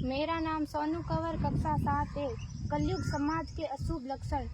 मेरा नाम सोनू कंवर, कक्षा 7 है। कलयुग समाज के अशुभ लक्षण।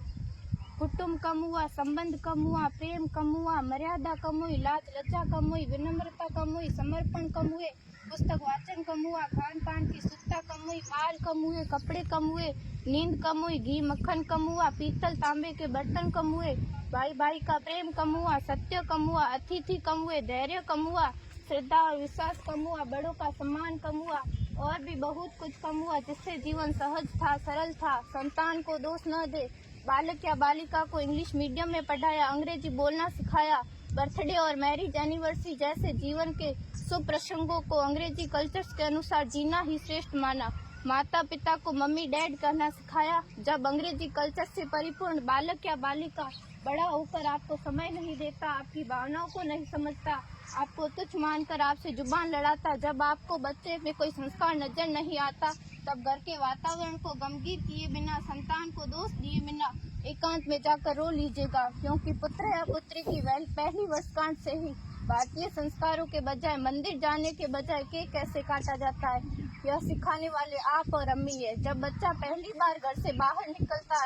कुटुंब कम हुआ, संबंध कम हुआ, प्रेम कम हुआ, मर्यादा कम हुई, लाज लज्जा कम हुई, विनम्रता कम हुई, समर्पण कम हुए, पुस्तक वाचन कम हुआ, खान पान की शुद्धता कम हुई, बाल कम हुए, कपड़े कम हुए, नींद कम हुई, घी मक्खन कम हुआ, पीतल तांबे के बर्तन कम हुए, भाई भाई का प्रेम कम हुआ, सत्य कम हुआ, अतिथि कम हुए, धैर्य कम हुआ, श्रद्धा और विश्वास कम हुआ, बड़ों का सम्मान कम हुआ और भी बहुत कुछ कम हुआ जिससे जीवन सहज था, सरल था। संतान को दोष न दे। बालक या बालिका को इंग्लिश मीडियम में पढ़ाया, अंग्रेजी बोलना सिखाया, बर्थडे और मैरिज एनिवर्सरी जैसे जीवन के शुभ प्रसंगों को अंग्रेजी कल्चर्स के अनुसार जीना ही श्रेष्ठ माना। माता पिता को मम्मी डैड कहना सिखाया। जब अंग्रेजी कल्चर से परिपूर्ण बालक या बालिका बड़ा होकर आपको समय नहीं देता, आपकी भावनाओं को नहीं समझता, आपको तुच्छ मानकर आपसे जुबान लड़ाता, जब आपको बच्चे में कोई संस्कार नजर नहीं आता, तब घर के वातावरण को गंभीर किए बिना, संतान को दोष दिए बिना एकांत में जाकर रो लीजिएगा, क्योंकि पुत्र या पुत्री की पहली वर्षगांठ से ही भारतीय संस्कारों के बजाय, मंदिर जाने के बजाय केक कैसे काटा जाता है, यह सिखाने वाले आप और अम्मी है। जब बच्चा पहली बार घर से बाहर निकलता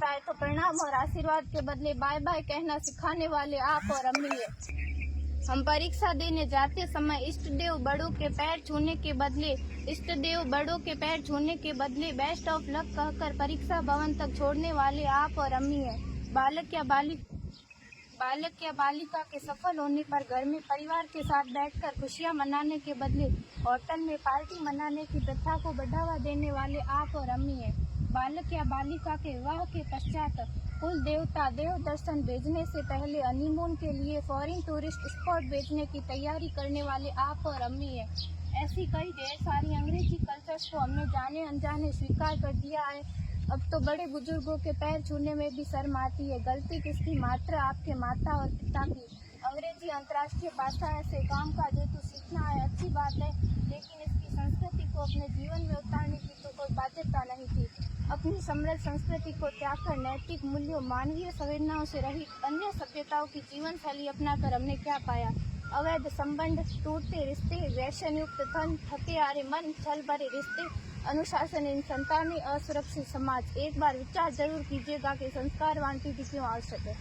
है तो प्रणाम और आशीर्वाद के बदले बाय बाय कहना सिखाने वाले आप और अम्मी है। हम परीक्षा देने जाते समय इष्ट देव बड़ों के पैर छूने के बदले बेस्ट ऑफ लक कहकर परीक्षा भवन तक छोड़ने वाले आप और अम्मी है। बालक या बालिका के सफल होने पर घर में परिवार के साथ बैठकर खुशियां मनाने के बदले होटल में पार्टी मनाने की प्रथा को बढ़ावा देने वाले आप और अम्मी है। बालक या बालिका के विवाह के पश्चात कुल देवता देव दर्शन भेजने से पहले हनीमून के लिए फॉरेन टूरिस्ट स्पॉट भेजने की तैयारी करने वाले आप और अम्मी है। ऐसी कई ढेर सारी अंग्रेजी कल्चर्स को हमने जाने अनजाने स्वीकार कर दिया है। अब तो बड़े बुजुर्गों के पैर छूने में भी शर्म आती है। गलती किसकी? मात्र आपके माता और पिता की। अंग्रेजी अंतर्राष्ट्रीय भाषा है से काम का हेतु सीखना है, अच्छी बात है, लेकिन इसकी संस्कृति को अपने जीवन में उतारने की तो कोई बाध्यता नहीं थी। अपनी समृद्ध संस्कृति को त्याग कर नैतिक मूल्यों, मानवीय संवेदनाओं से रहित अन्य सभ्यताओं की जीवन शैली अपनाकर हमने क्या पाया? अवैध संबंध, टूटते रिश्ते, व्यसन युक्त धन, थके हारे मन, छल भरे रिश्ते, अनुशासनहीन संतानें, असुरक्षित समाज। एक बार विचार जरूर कीजिएगा कि संस्कारवान पीढ़ी क्यों आवश्यक है।